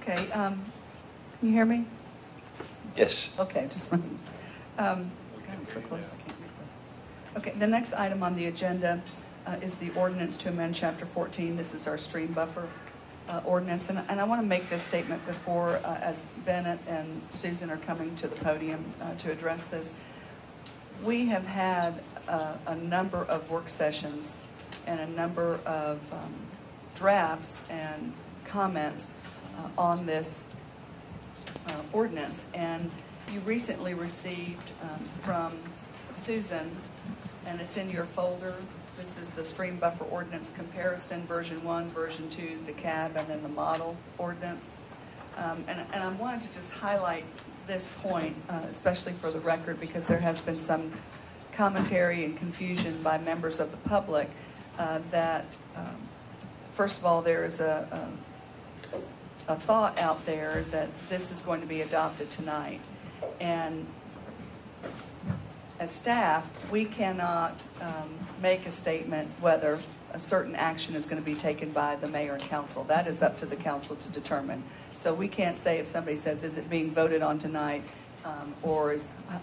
Okay, can you hear me? Yes. Okay, just God, I'm so close, I can't read that. Okay, the next item on the agenda is the ordinance to amend Chapter 14. This is our stream buffer ordinance, and I want to make this statement before, as Bennett and Susan are coming to the podium to address this. We have had a number of work sessions and a number of drafts and comments on this ordinance, and you recently received from Susan, and it's in your folder. This is the stream buffer ordinance comparison, version 1, version 2, the cab, and then the model ordinance. And I wanted to just highlight this point, especially for the record, because there has been some commentary and confusion by members of the public that, first of all, there is a thought out there that this is going to be adopted tonight. And as staff, we cannot make a statement whether a certain action is going to be taken by the mayor and council. That is up to the council to determine. So we can't say, if somebody says, is it being voted on tonight, or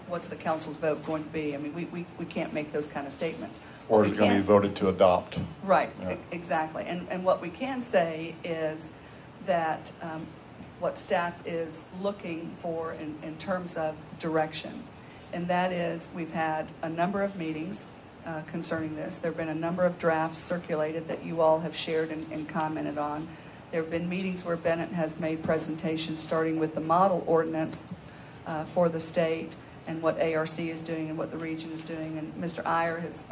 what's the council's vote going to be? I mean, we can't make those kind of statements. Or is it going to be voted to adopt? Right, yeah. Exactly. And what we can say is that what staff is looking for in terms of direction. And that is, we've had a number of meetings concerning this. There have been a number of drafts circulated that you all have shared and commented on. There have been meetings where Bennett has made presentations starting with the model ordinance for the state and what ARC is doing and what the region is doing. And Mr. Iyer has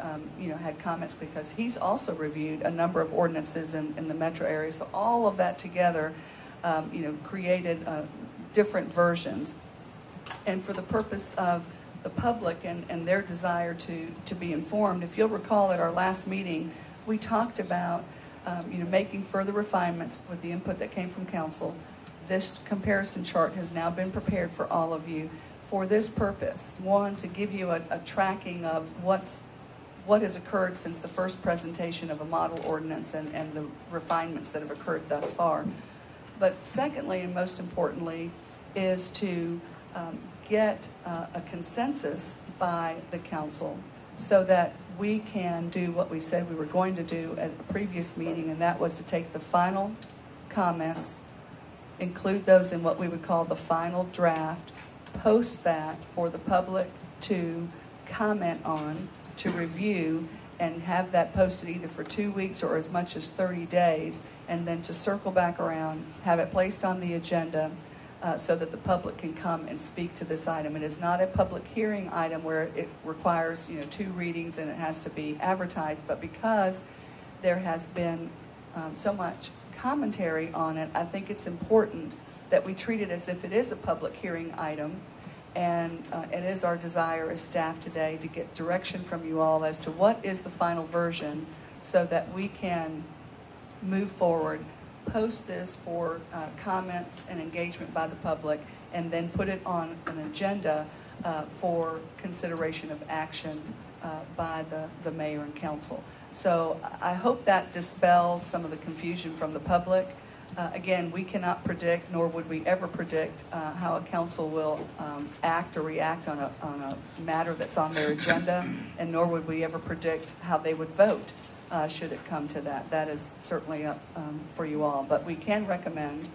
had comments because he's also reviewed a number of ordinances in the metro area. So all of that together created different versions. And for the purpose of the public and their desire to be informed, if you'll recall at our last meeting, we talked about making further refinements with the input that came from council. This comparison chart has now been prepared for all of you for this purpose. One, to give you a tracking of what has occurred since the first presentation of a model ordinance and the refinements that have occurred thus far. But secondly, and most importantly, is to get a consensus by the council so that we can do what we said we were going to do at a previous meeting, and that was to take the final comments, include those in what we would call the final draft, post that for the public to comment on, to review, and have that posted either for 2 weeks or as much as 30 days, and then to circle back around, have it placed on the agenda so that the public can come and speak to this item. It is not a public hearing item where it requires 2 readings and it has to be advertised, but because there has been so much commentary on it, I think it's important that we treat it as if it is a public hearing item. And it is our desire as staff today to get direction from you all as to what is the final version so that we can move forward, post this for comments and engagement by the public, and then put it on an agenda for consideration of action by the mayor and council. So I hope that dispels some of the confusion from the public. Again, we cannot predict, nor would we ever predict, how a council will act or react on a matter that's on their agenda, and nor would we ever predict how they would vote should it come to that. That is certainly up for you all. But we can recommend,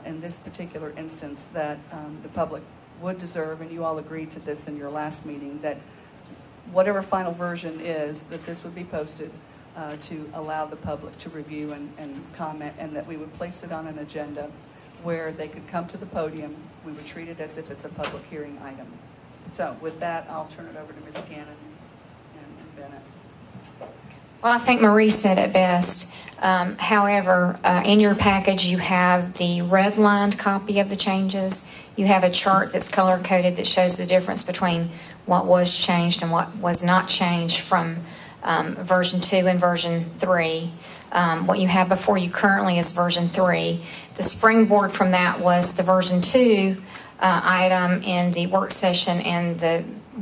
in this particular instance, that the public would deserve, and you all agreed to this in your last meeting, that whatever final version is, that this would be posted to allow the public to review and comment, and that we would place it on an agenda where they could come to the podium. We would treat it as if it's a public hearing item. So with that, I'll turn it over to Ms. Cannon and Bennett. Well, I think Marie said it best. However, in your package, you have the red-lined copy of the changes. You have a chart that's color-coded that shows the difference between what was changed and what was not changed from version 2 and version 3. What you have before you currently is version 3. The springboard from that was the version 2 item in the work session, and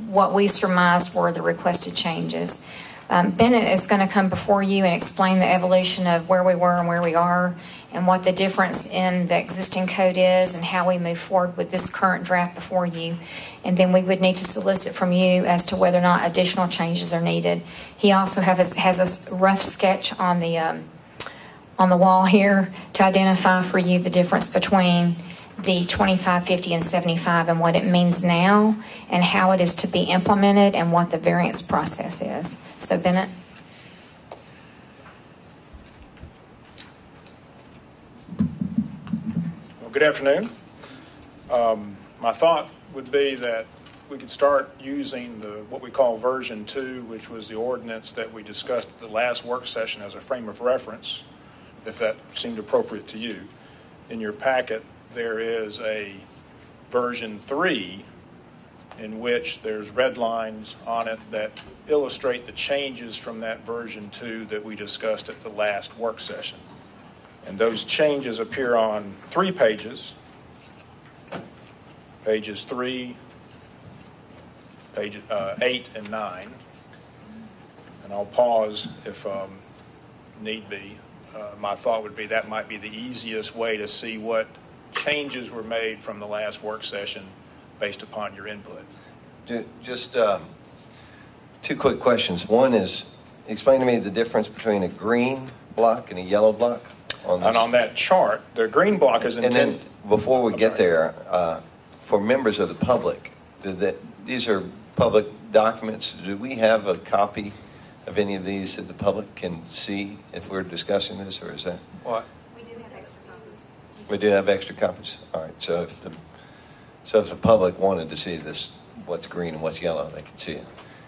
what we surmised were the requested changes. Bennett is going to come before you and explain the evolution of where we were and where we are, and what the difference in the existing code is, and how we move forward with this current draft before you. And then we would need to solicit from you as to whether or not additional changes are needed. He also has a rough sketch on the wall here to identify for you the difference between the 25, 50, and 75 and what it means now and how it is to be implemented and what the variance process is. So, Bennett? Well, good afternoon. My thought would be that we could start using what we call version 2, which was the ordinance that we discussed at the last work session, as a frame of reference, if that seemed appropriate to you. In your packet, there is a version 3 in which there's red lines on it that illustrate the changes from that version 2 that we discussed at the last work session. And those changes appear on 3 pages, pages 3, page 8, and 9. And I'll pause if need be. My thought would be that might be the easiest way to see what changes were made from the last work session based upon your input. Just 2 quick questions. One is, explain to me the difference between a green block and a yellow block on this. And on that chart, the green block is intended. And then before we get there, for members of the public, these are public documents. Do we have a copy of any of these that the public can see if we're discussing this, or is that? What? We do have extra copies. We do have extra copies? All right. So if the public wanted to see this, what's green and what's yellow, they can see it.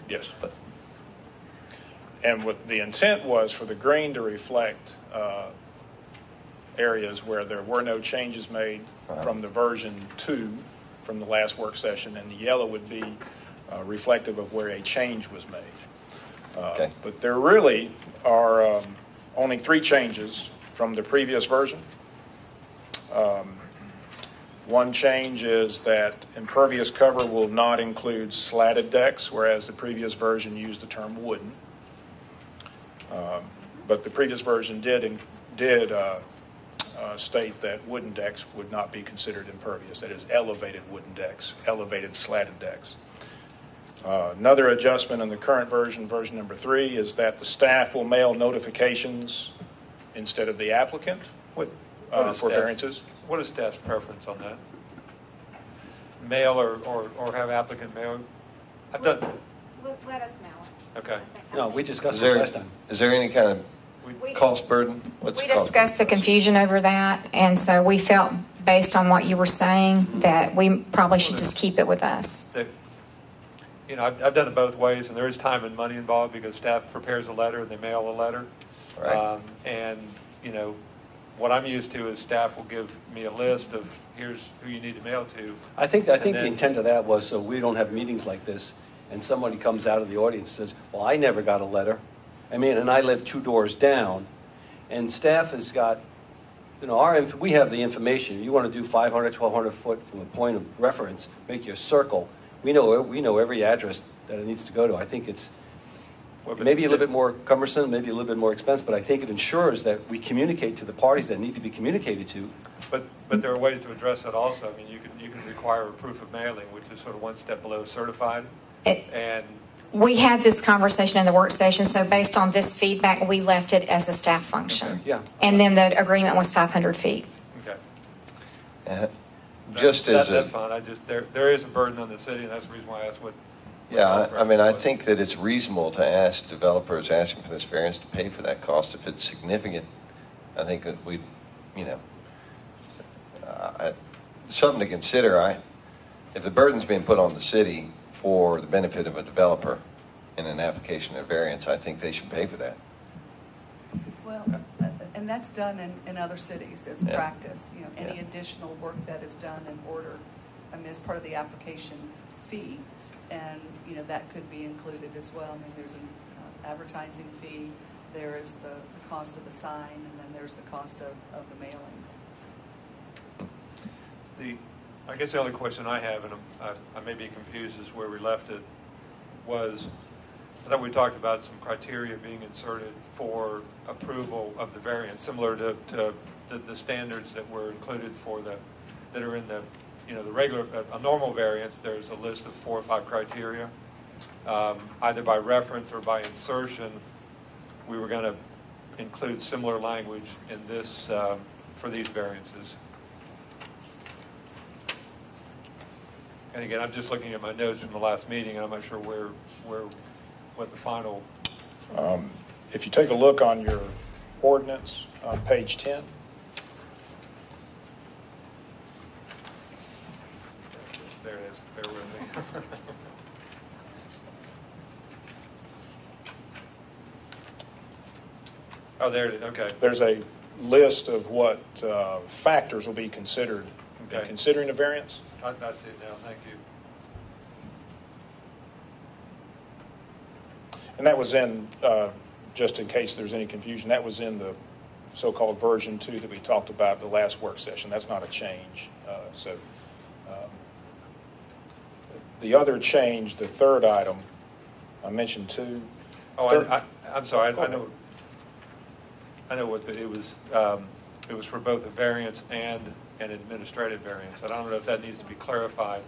Yes. And what the intent was for the green to reflect areas where there were no changes made from the version 2 from the last work session, and the yellow would be reflective of where a change was made. Okay. But there really are only 3 changes from the previous version. One change is that impervious cover will not include slatted decks, whereas the previous version used the term wooden. But the previous version did state that wooden decks would not be considered impervious. That is, elevated wooden decks, elevated slatted decks. Another adjustment in the current version, version number 3, is that the staff will mail notifications instead of the applicant for variances. What is staff's preference on that? Mail or have applicant mail? I've done. Let us mail it. Okay. No, we discussed this last time. Is there any kind of cost burden? What's We the cost discussed the confusion over that, and so we felt, based on what you were saying, that we probably should just keep it with us. I've done it both ways, and there is time and money involved because staff prepares a letter and they mail a letter. Right. What I'm used to is staff will give me a list of here's who you need to mail to. I think the intent of that was so we don't have meetings like this and somebody comes out of the audience and says, well, I never got a letter. And I live 2 doors down, and staff has got, we have the information. You want to do 500, 1,200 foot from a point of reference, make your circle. We know every address that it needs to go to. I think it's maybe a little bit more cumbersome, maybe a little bit more expensive, but I think it ensures that we communicate to the parties that need to be communicated to. But there are ways to address that also. You can require a proof of mailing, which is sort of one step below certified. We had this conversation in the work session, so based on this feedback, we left it as a staff function. Okay. Yeah. And then the agreement was 500 feet. Okay. That's fine. There is a burden on the city, and that's the reason why I asked what. Yeah, I think that it's reasonable to ask developers asking for this variance to pay for that cost if it's significant. I think that something to consider. If the burden's being put on the city for the benefit of a developer in an application of variance, I think they should pay for that. Well, and that's done in other cities as practice. Any additional work that is done in order, as part of the application fee, and that could be included as well. There's an advertising fee, there is the cost of the sign, and then there's the cost of the mailings. I guess the only question I have, and I may be confused, is where we left it, was I thought we talked about some criteria being inserted for approval of the variance, similar to the standards that were included for that are in the, the regular, a normal variance. There's a list of 4 or 5 criteria, either by reference or by insertion. We were going to include similar language in this for these variances. And again, I'm just looking at my notes from the last meeting, and I'm not sure what the final. If you take a look on your ordinance on page 10, there it is. Bear with me. Oh, there it is. Okay. there's a list of what factors will be considered in Okay. considering a variance. I see it now. Thank you. And that was in, just in case there's any confusion, that was in the so-called version 2 that we talked about at the last work session. That's not a change. The other change, the third item, I mentioned 2. Oh, I'm sorry. Go I ahead. know. I know what it was. It was for both a variance and an administrative variance. I don't know if that needs to be clarified.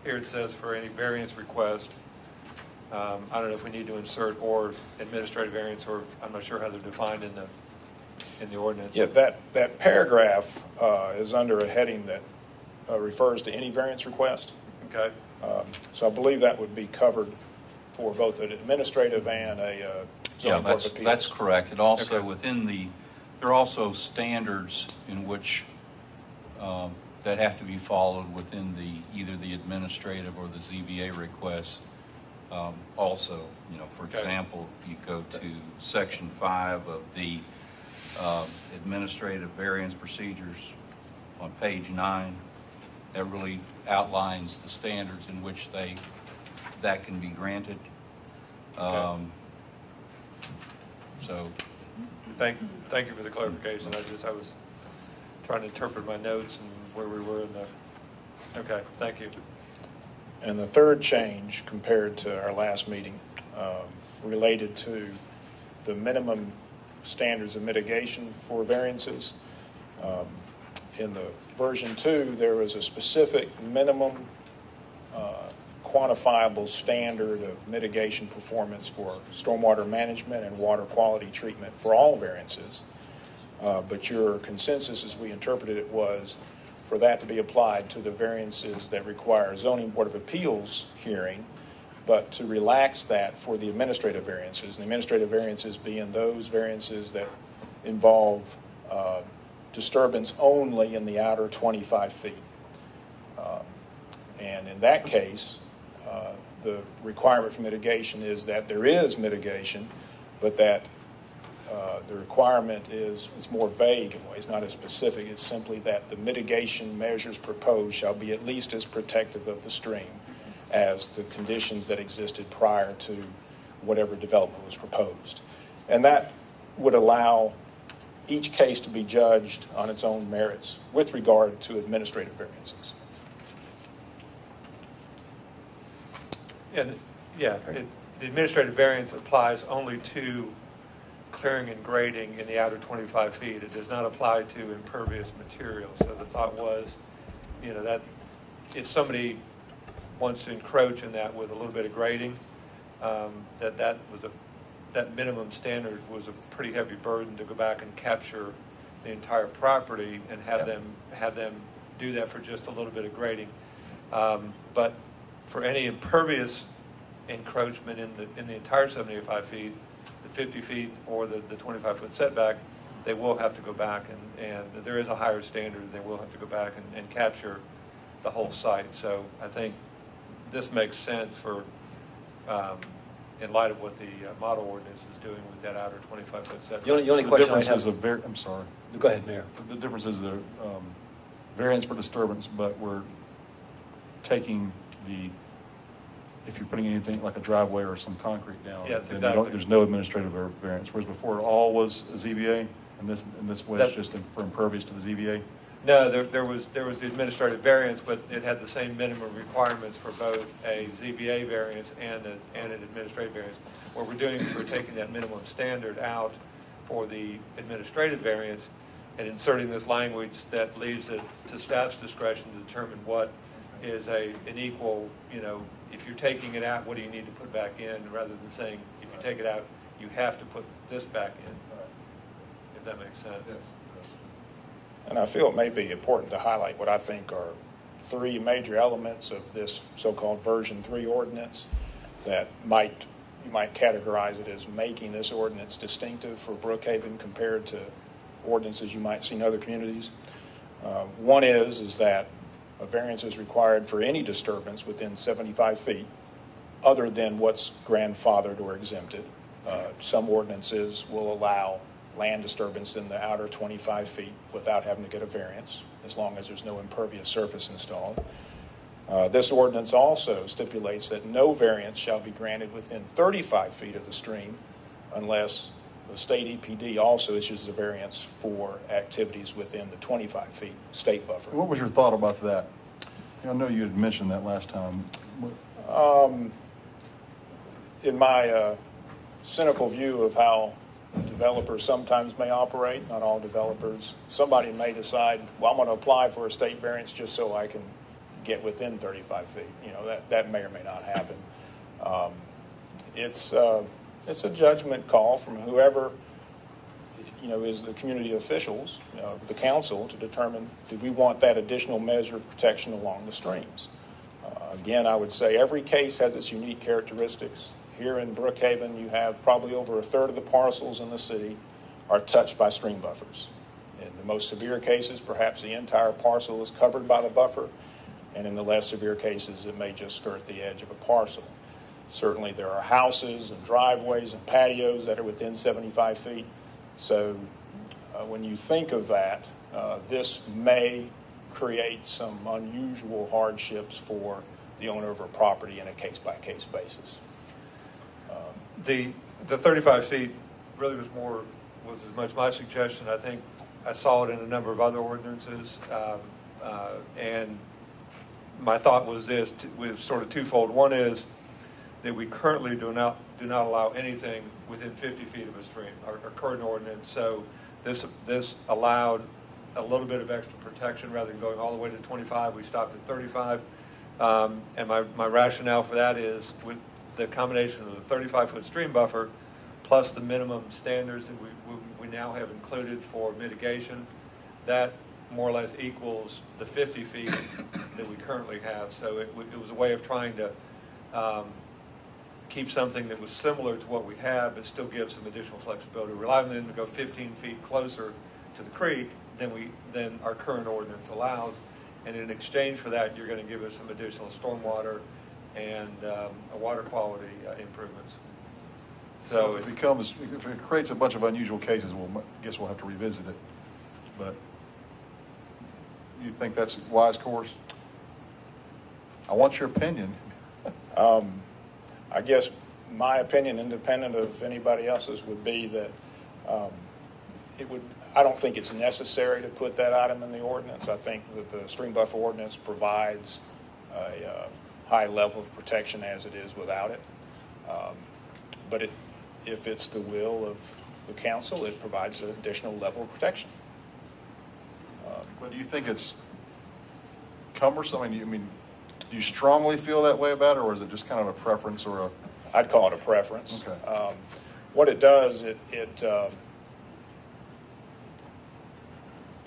Here it says for any variance request. I don't know if we need to insert or administrative variance, or I'm not sure how they're defined in the ordinance. Yeah, that paragraph is under a heading that refers to any variance request. Okay. So I believe that would be covered for both an administrative and a Yeah, zoning board of appeals. that's correct. It also, Okay. there are also standards in which, that have to be followed within either the administrative or the ZBA requests. Also, for Okay. example, you go to section 5 of the administrative variance procedures on page 9. That really outlines the standards in which that can be granted. Okay. So, Thank you for the clarification. I was trying to interpret my notes and where we were in the. Okay. Thank you. And the third change compared to our last meeting related to the minimum standards of mitigation for variances. In the version 2, there was a specific minimum quantifiable standard of mitigation performance for stormwater management and water quality treatment for all variances. But your consensus, as we interpreted it, was for that to be applied to the variances that require zoning board of appeals hearing, but to relax that for the administrative variances. And the administrative variances being those variances that involve disturbance only in the outer 25 feet. And in that case, the requirement for mitigation is that there is mitigation, but that the requirement it's more vague in ways, not as specific. It's simply that the mitigation measures proposed shall be at least as protective of the stream as the conditions that existed prior to whatever development was proposed. And that would allow each case to be judged on its own merits with regard to administrative variances. The administrative variance applies only to clearing and grading in the outer 25 feet. It does not apply to impervious material. So the thought was, that if somebody wants to encroach in that with a little bit of grading, that minimum standard was a pretty heavy burden to go back and capture the entire property and have them do that for just a little bit of grading. But for any impervious encroachment in the entire 75 feet, the 50 feet or the 25-foot setback, they will have to go back and there is a higher standard. They will have to go back and capture the whole site. So I think this makes sense for in light of what the model ordinance is doing with that outer 25-foot setback. The only So question I difference have. is I'm sorry. Go ahead, Mayor. The difference is the variance for disturbance, but we're taking if you're putting anything like a driveway or some concrete down, Yes, then exactly. there's no administrative variance. Whereas before, it all was a ZBA, and this way it's just for impervious to the ZBA. No, there was the administrative variance, but it had the same minimum requirements for both a ZBA variance and an administrative variance. What we're doing is we're taking that minimum standard out for the administrative variance and inserting this language that leaves it to staff's discretion to determine what is an equal, if you're taking it out, what do you need to put back in, rather than saying, if you take it out, you have to put this back in, if that makes sense. Yes. And I feel it may be important to highlight what I think are three major elements of this so-called version 3 ordinance that you might categorize it as making this ordinance distinctive for Brookhaven compared to ordinances you might see in other communities. One is that a variance is required for any disturbance within 75 feet other than what's grandfathered or exempted. Some ordinances will allow land disturbance in the outer 25 feet without having to get a variance, as long as there's no impervious surface installed. This ordinance also stipulates that no variance shall be granted within 35 feet of the stream unless the state EPD also issues a variance for activities within the 25 feet state buffer. What was your thought about that? I know you had mentioned that last time. In my cynical view of how developers sometimes may operate, not all developers, somebody may decide, well, I'm going to apply for a state variance just so I can get within 35 feet. That may or may not happen. It's a judgment call from whoever, is the community officials, the council, to determine, do we want that additional measure of protection along the streams? Again, I would say every case has its unique characteristics. Here in Brookhaven, you have probably over a third of the parcels in the city are touched by stream buffers. In the most severe cases, perhaps the entire parcel is covered by the buffer, and in the less severe cases, it may just skirt the edge of a parcel. Certainly, there are houses and driveways and patios that are within 75 feet. So when you think of that, this may create some unusual hardships for the owner of a property in a case-by-case basis. The 35 feet really was as much my suggestion. I think I saw it in a number of other ordinances, and my thought was this: was sort of twofold. One is that we currently do not allow anything within 50 feet of a stream, our current ordinance. So this allowed a little bit of extra protection rather than going all the way to 25. We stopped at 35, and my rationale for that is with the combination of the 35-foot stream buffer plus the minimum standards that we now have included for mitigation, that more or less equals the 50 feet that we currently have. So it was a way of trying to keep something that was similar to what we have, but still give some additional flexibility. We're allowing them to go 15 feet closer to the creek than our current ordinance allows. And in exchange for that, you're going to give us some additional stormwater and water quality improvements. So if it creates a bunch of unusual cases, I guess we'll have to revisit it. But you think that's a wise course? I want your opinion. I guess my opinion, independent of anybody else's, would be that I don't think it's necessary to put that item in the ordinance. I think that the stream buffer ordinance provides a high level of protection as it is without it. But if it's the will of the council, it provides an additional level of protection. But do you think it's cumbersome? I mean, do you strongly feel that way about it, or is it just kind of a preference or a... I'd call it a preference. Okay. What it does, it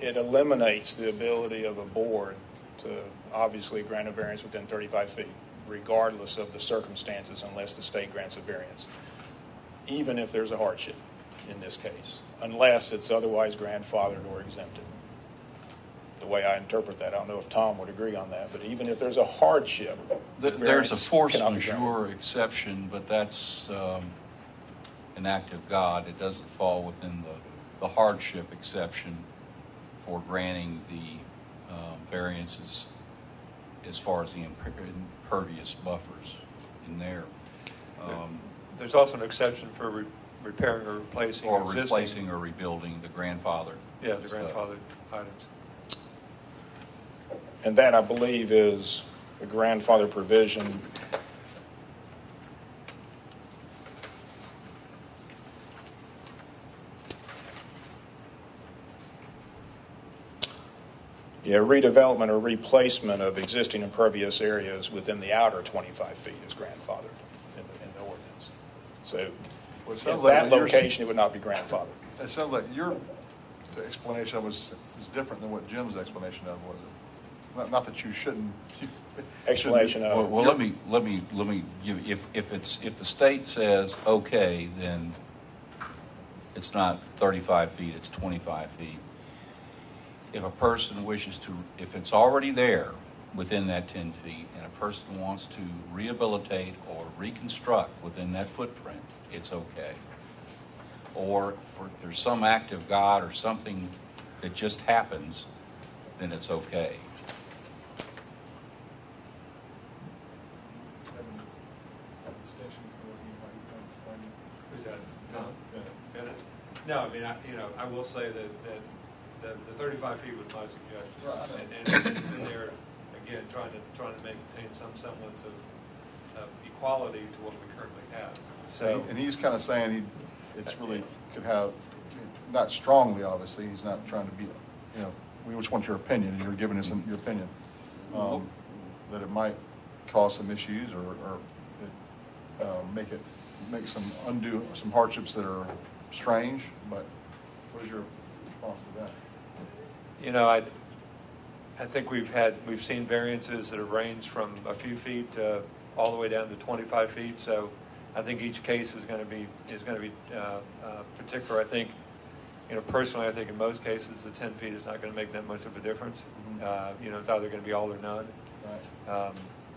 eliminates the ability of a board to obviously grant a variance within 35 feet, regardless of the circumstances, unless the state grants a variance, even if there's a hardship in this case, unless it's otherwise grandfathered or exempted. The way I interpret that, I don't know if Tom would agree on that, but even if there's a hardship, There's a force cannot be granted. majeure exception, but that's an act of God. It doesn't fall within the hardship exception for granting the variances as far as the impervious buffers in there. There's also an exception for repairing or replacing Or existing. replacing or rebuilding the grandfather. Yeah, the stuff. grandfathered items. And that, I believe, is the grandfather provision. Yeah, redevelopment or replacement of existing impervious areas within the outer 25 feet is grandfathered in the ordinance. So Well, it in sounds like that yours- location, it would not be grandfathered. It sounds like your explanation was is different than what Jim's explanation of was. Not that you shouldn't. Explanation of. Well, let me give, if the state says, okay, then it's not 35 feet, it's 25 feet. If a person wishes to, if it's already there within that 10 feet and a person wants to rehabilitate or reconstruct within that footprint, it's okay. Or if there's some act of God or something that just happens, then it's okay. Who's that? Tom? Yeah. No, I mean, I will say that the 35 feet was my suggestion. Right. And it's in there, again, trying to maintain some semblance of equality to what we currently have. So, And he's kind of saying it's really could have, not strongly, obviously, he's not trying to be, we just want your opinion, you're giving us your opinion, that it might cause some issues or make some hardships that are strange, but what is your response to that? I think we've seen variances that have ranged from a few feet all the way down to 25 feet. So I think each case is going to be particular. I think, personally, I think in most cases the 10 feet is not going to make that much of a difference. Mm-hmm. It's either going to be all or none. Right.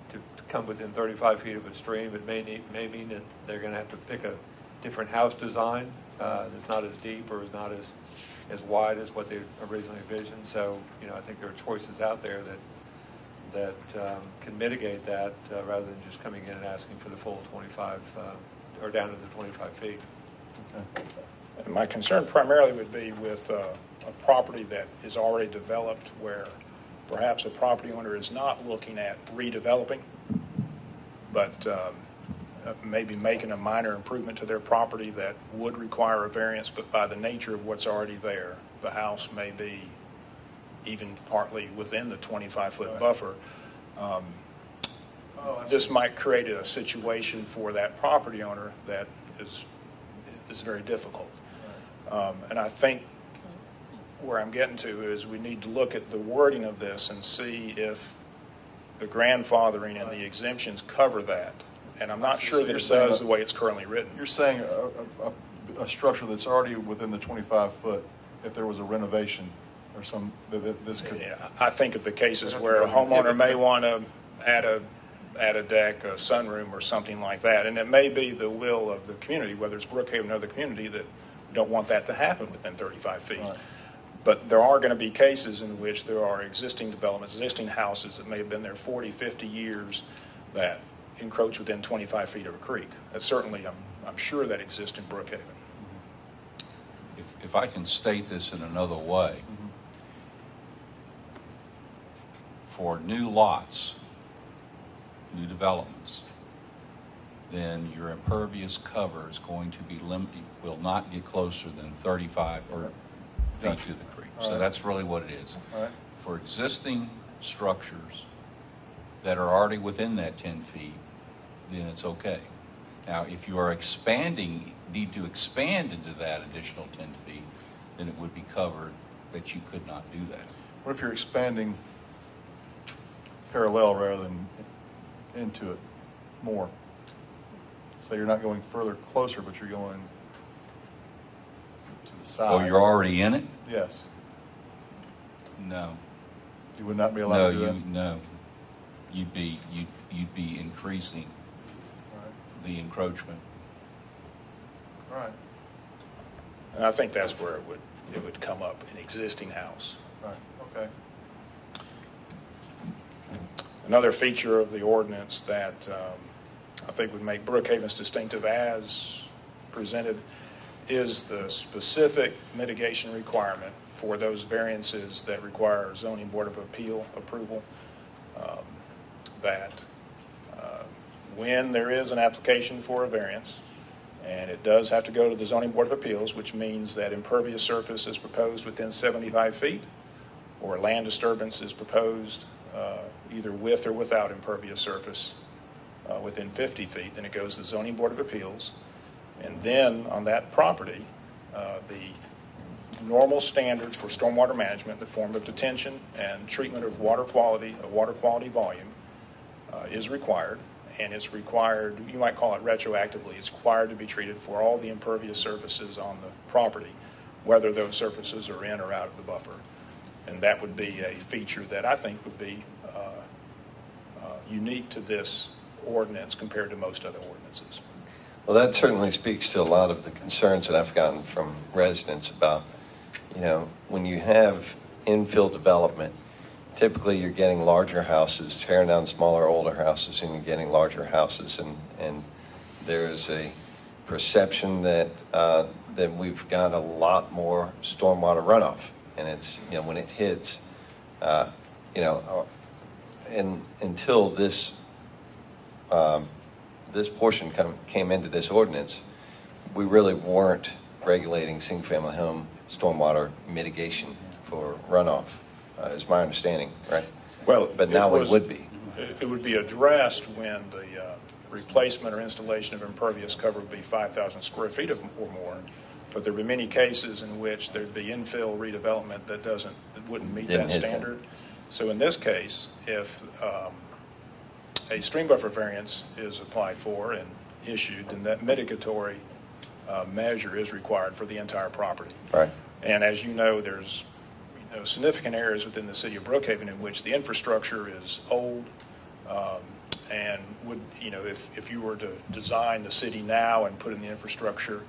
To come within 35 feet of a stream, it may mean that they're going to have to pick a different house design that's not as deep or is not as wide as what they originally envisioned. So, I think there are choices out there that can mitigate that rather than just coming in and asking for the full 25 or down to the 25 feet. Okay. And my concern primarily would be with a property that is already developed where perhaps a property owner is not looking at redeveloping, but maybe making a minor improvement to their property that would require a variance, but by the nature of what's already there, the house may be even partly within the 25-foot Right. buffer. This see. might create a situation for that property owner that is very difficult. Right. And I think where I'm getting to is we need to look at the wording of this and see if the grandfathering and the exemptions cover that. And I'm not So sure that you're it saying does that- the way it's currently written. You're saying a structure that's already within the 25-foot, if there was a renovation or this could. Yeah, I think of the cases It'd have to where a go through- homeowner may want to add a deck, a sunroom, or something like that, and it may be the will of the community, whether it's Brookhaven or the community, that we don't want that to happen within 35 feet. Right. But there are going to be cases in which there are existing developments, existing houses that may have been there 40, 50 years that encroach within 25 feet of a creek. That certainly, I'm sure that exists in Brookhaven. If I can state this in another way, for new lots, new developments, then your impervious cover is going to be limited, will not get closer than 35 or feet to the creek. All So right. that's really what it is. All right. For existing structures that are already within that 10 feet, then it's okay. Now, if you are need to expand into that additional 10 feet, then it would be covered, but you could not do that. What if you're expanding parallel rather than into it more? So you're not going closer, but you're going to the side. Oh, you're already in it? Yes. No. You would not be allowed to do that? No. You'd be increasing All right. the encroachment. All right. And I think that's where it would come up, an existing house. All right. Okay. Another feature of the ordinance that I think would make Brookhaven's distinctive as presented is the specific mitigation requirement for those variances that require zoning board of appeal approval, that when there is an application for a variance, and it does have to go to the zoning board of appeals, which means that impervious surface is proposed within 75 feet, or land disturbance is proposed either with or without impervious surface within 50 feet, then it goes to the zoning board of appeals. And then on that property, the normal standards for stormwater management in the form of detention and treatment of water quality, a water quality volume, is required. And it's required, you might call it retroactively, it's required to be treated for all the impervious surfaces on the property, whether those surfaces are in or out of the buffer. And that would be a feature that I think would be unique to this ordinance compared to most other ordinances. Well, that certainly speaks to a lot of the concerns that I've gotten from residents about, when you have infill development, typically you're getting larger houses, tearing down smaller, older houses, and you're getting larger houses. And there's a perception that that we've got a lot more stormwater runoff. And it's, when it hits, and until this this portion came into this ordinance, we really weren't regulating single-family home stormwater mitigation for runoff, is my understanding, right? Well, but now it would be. It would be addressed when the replacement or installation of impervious cover would be 5,000 square feet or more. But there would be many cases in which there'd be infill redevelopment that wouldn't meet that standard. So in this case, if a stream buffer variance is applied for and issued, then that mitigatory measure is required for the entire property. Right. And as you know, there's significant areas within the city of Brookhaven in which the infrastructure is old, and would, if you were to design the city now and put in the infrastructure,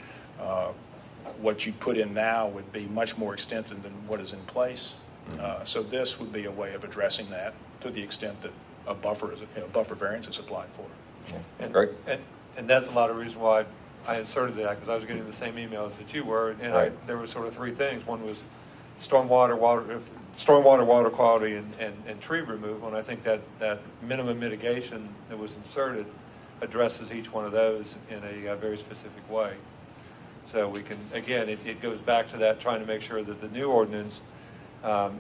what you put in now would be much more extensive than what is in place. So this would be a way of addressing that to the extent that a buffer variance is applied for. Great. And that's a lot of reason why I inserted that, because I was getting the same emails that you were, and right. There were sort of three things. One was stormwater, water quality, and tree removal, and I think that minimum mitigation that was inserted addresses each one of those in a very specific way. So we can, again, it goes back to that, trying to make sure that the new ordinance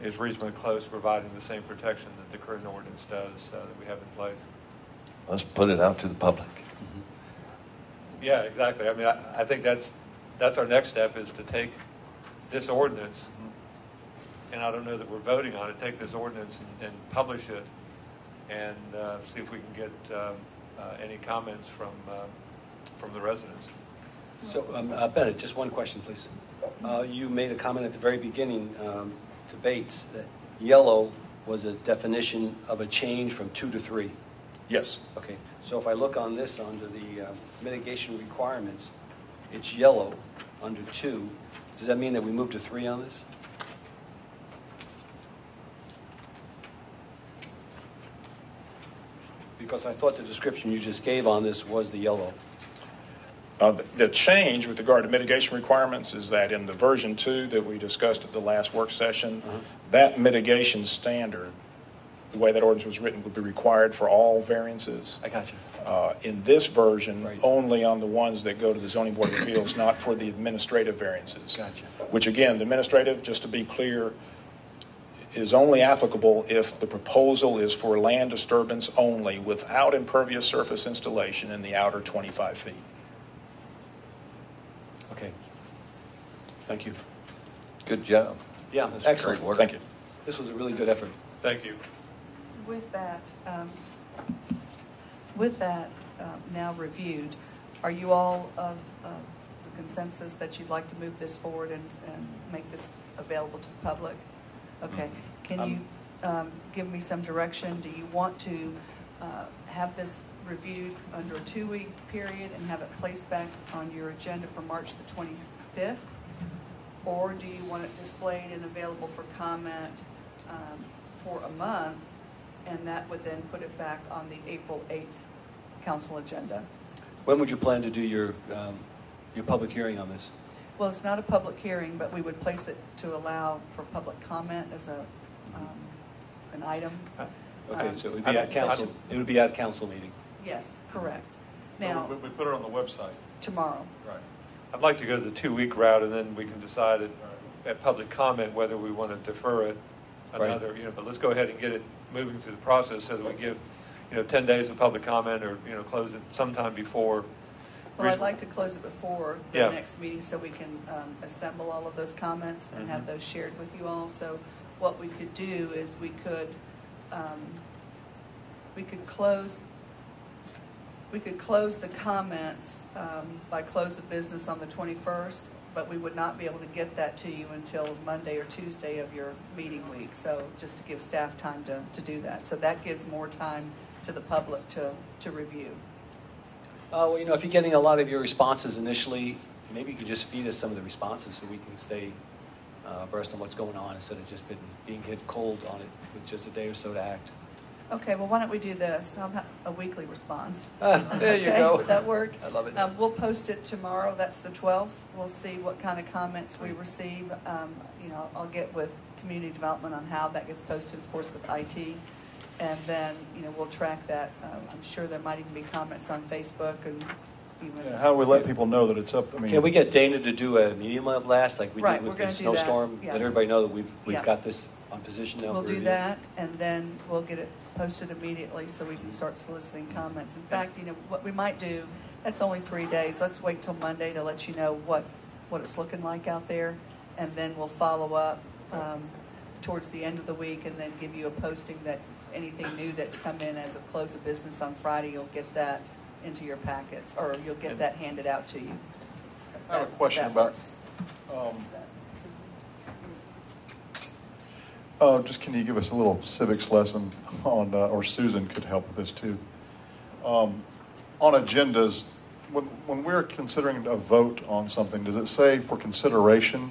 is reasonably close to providing the same protection that the current ordinance does that we have in place. Let's put it out to the public. Yeah, exactly. I mean, I think that's our next step, is to take this ordinance, and I don't know that we're voting on it, take this ordinance and publish it, and see if we can get any comments from the residents. So, Bennett, just one question, please. You made a comment at the very beginning to Bates that yellow was a definition of a change from 2 to 3. Yes. Okay, so if I look on this under the mitigation requirements, it's yellow under 2. Does that mean that we move to 3 on this? Because I thought the description you just gave on this was the yellow. The change with regard to mitigation requirements is that in the version 2 that we discussed at the last work session, that mitigation standard, the way that ordinance was written, would be required for all variances. I got you. In this version, Right. only on the ones that go to the zoning board of appeals, not for the administrative variances. Gotcha. Which again, the administrative, just to be clear, is only applicable if the proposal is for land disturbance only without impervious surface installation in the outer 25 feet. Okay. Thank you. Good job. Yeah, That's excellent. great work. Thank you. This was a really good effort. Thank you. With that now reviewed, are you all of the consensus that you'd like to move this forward and make this available to the public? Okay. Can you give me some direction? Do you want to have this reviewed under a 2-week period and have it placed back on your agenda for March the 25th? Or do you want it displayed and available for comment for a month, and that would then put it back on the April 8th council agenda? When would you plan to do your public hearing on this? Well, it's not a public hearing, but we would place it to allow for public comment as an item. Okay, so it would be at council, it would be at council meeting. Yes, correct. Now, We put it on the website. tomorrow. Right. I'd like to go the 2-week route, and then we can decide at public comment whether we want to defer it another, but let's go ahead and get it moving through the process so that we give, 10 days of public comment, or, close it sometime before. Well, I'd like to close it before the Yeah. next meeting so we can assemble all of those comments and have those shared with you all. So what we could do is we could close the comments by close of business on the 21st, but we would not be able to get that to you until Monday or Tuesday of your meeting week. So just to give staff time to do that. So that gives more time to the public to review. Well, if you're getting a lot of your responses initially, maybe you could just feed us some of the responses so we can stay abreast on what's going on instead of just being hit cold on it with just a day or so to act. Okay, well, why don't we do this? I'll have a weekly response. There you Okay, go. would that work? I love it. We'll post it tomorrow. That's the 12th. We'll see what kind of comments we receive. I'll get with community development on how that gets posted, of course, with IT. And then, we'll track that. I'm sure there might even be comments on Facebook and even. Yeah, how do we let people know that it's up? Can we get Dana to do a media blast like we Right, did with we're the gonna do that, snowstorm? yeah. Let everybody know that we've Yeah. got this on position now We'll for do review. that, and then we'll get it posted immediately so we can start soliciting comments. In fact, what we might do, that's only 3 days. Let's wait till Monday to let you know what it's looking like out there, and then we'll follow up towards the end of the week and then give you a posting that anything new that's come in as of close of business on Friday, you'll get that into your packets, or you'll get that handed out to you. I have a question That about, works. just can you give us a little civics lesson on, or Susan could help with this too. On agendas, when we're considering a vote on something, does it say for consideration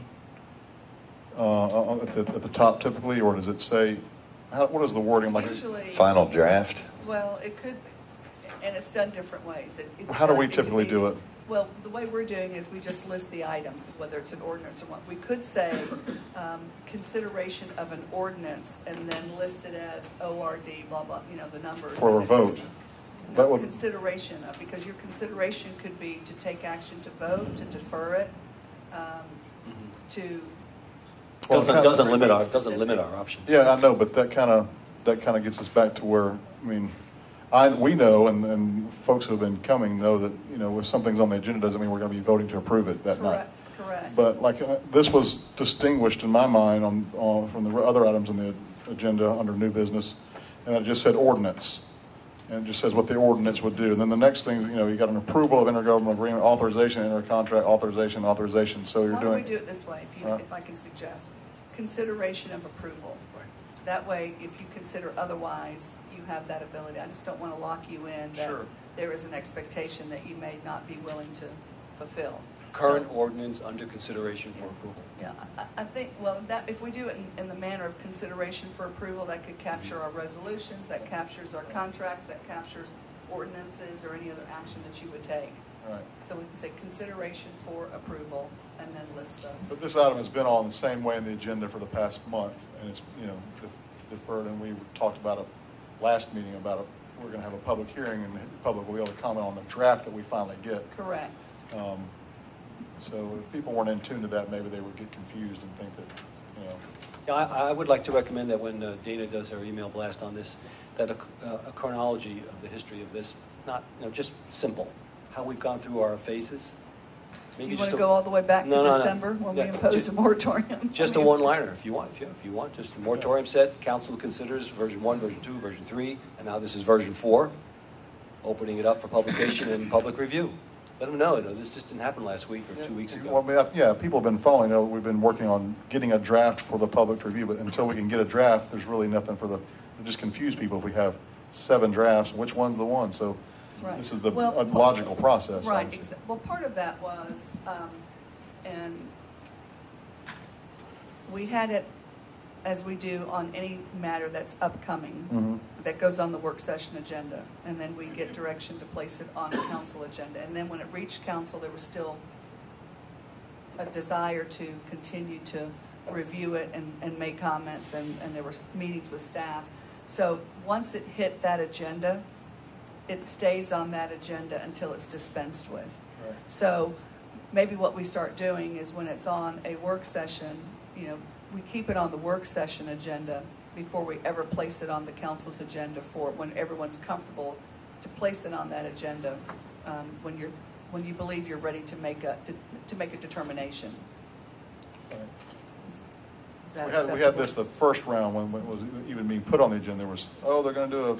at the top typically, or does it say, what is the wording like? Usually, Final draft? well, it could, and it's done different ways. How do we typically do it? Well, the way we're doing is we just list the item, whether it's an ordinance or what. We could say consideration of an ordinance and then list it as ORD, blah, blah, the numbers. For a and it just- vote. No, That would- consideration of, because your consideration could be to take action to vote, to defer it, to. Well, Doesn't limit our Specific. options. Yeah, I know, but that kind of gets us back to where, we know, and folks who have been coming know that, if something's on the agenda, doesn't mean we're going to be voting to approve it that night. Correct. But this was distinguished in my mind from the other items on the agenda under new business, and it just said ordinance. And it just says what the ordinance would do. And then the next thing, you got an approval of intergovernmental agreement, authorization, intercontract, authorization. So you're Why don't we doing. do it this way, if I can suggest? Consideration of approval. Right. That way, if you consider otherwise, you have that ability. I just don't want to lock you in that Sure. there is an expectation that you may not be willing to fulfill. Current So, ordinance under consideration for approval. yeah, I think, well, that if we do it in the manner of consideration for approval, that could capture our resolutions, that captures our contracts, that captures ordinances or any other action that you would take. Right. So we can say consideration for approval and then list them. But this item has been on the same way in the agenda for the past month, and it's, deferred, and we talked about it last meeting about we're going to have a public hearing, and the public will be able to comment on the draft that we finally get. Correct. So if people weren't in tune to that, maybe they would get confused and think that, Yeah, I would like to recommend that when Dana does her email blast on this, that a chronology of the history of this, not, just simple, how we've gone through our phases. Maybe You just want to go all the way back to No, no, no. December when we Yeah, imposed a moratorium? Just I a mean, one-liner, if you want, if you want, just a moratorium set, council considers version 1, version 2, version 3, and now this is version 4, opening it up for publication and public review. Let them know, this just didn't happen last week or 2 weeks ago. Well, yeah, people have been following, we've been working on getting a draft for the public to review, but until we can get a draft, there's really nothing it just confuse people if we have 7 drafts, which one's the one? So Right. this is the Well, logical process. Right, obviously. well, part of that was, and we had it, as we do on any matter that's upcoming, that goes on the work session agenda, and then we get direction to place it on a council agenda. And then when it reached council, there was still a desire to continue to review it and make comments, and there were meetings with staff. So once it hit that agenda, it stays on that agenda until it's dispensed with. Right. So maybe what we start doing is when it's on a work session, we keep it on the work session agenda before we ever place it on the council's agenda for when everyone's comfortable to place it on that agenda when you believe you're ready to make a determination. Right. Is that We had acceptable? this the first round when it was even being put on the agenda. There was, they're going to do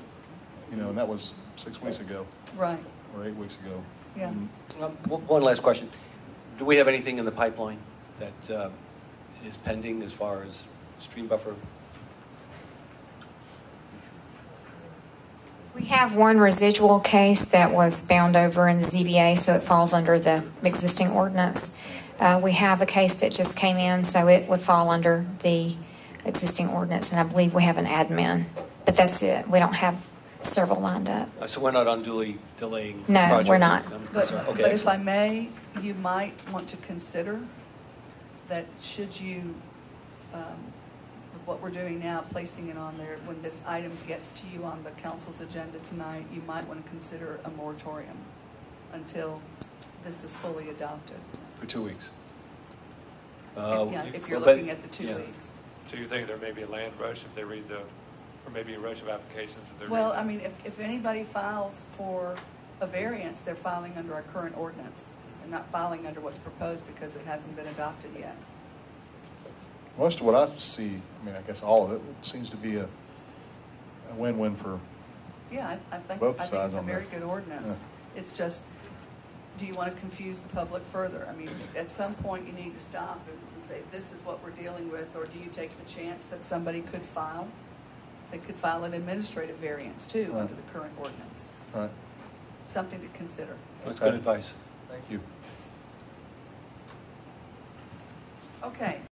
and that was 6 weeks ago Right. or 8 weeks ago. Yeah. And One last question. Do we have anything in the pipeline that is pending as far as stream buffer? We have one residual case that was bound over in the ZBA, so it falls under the existing ordinance. We have a case that just came in, so it would fall under the existing ordinance, and I believe we have an admin. But that's it. We don't have several lined up. So we're not unduly delaying No, projects? we're not. But, Sorry. Okay, but if I excellent. may, you might want to consider that should you, with what we're doing now, placing it on there, when this item gets to you on the council's agenda tonight, you might want to consider a moratorium until this is fully adopted. For 2 weeks. Yeah, if you're but- looking at the 2 yeah. weeks. So you think there may be a land rush if they read or maybe a rush of applications if they read Well, I mean, if anybody files for a variance, they're filing under our current ordinance. They're not filing under what's proposed because it hasn't been adopted yet. most of what I see, I guess all of it seems to be a win-win for, Yeah, I think Both it's sides a on very this. good ordinance. It's just, do you want to confuse the public further? I mean, at some point, you need to stop and say, this is what we're dealing with, or do you take the chance that somebody could file? They could file an administrative variance, too, Right. under the current ordinance. right? Something to consider. That's Okay. good advice. Thank you. Okay.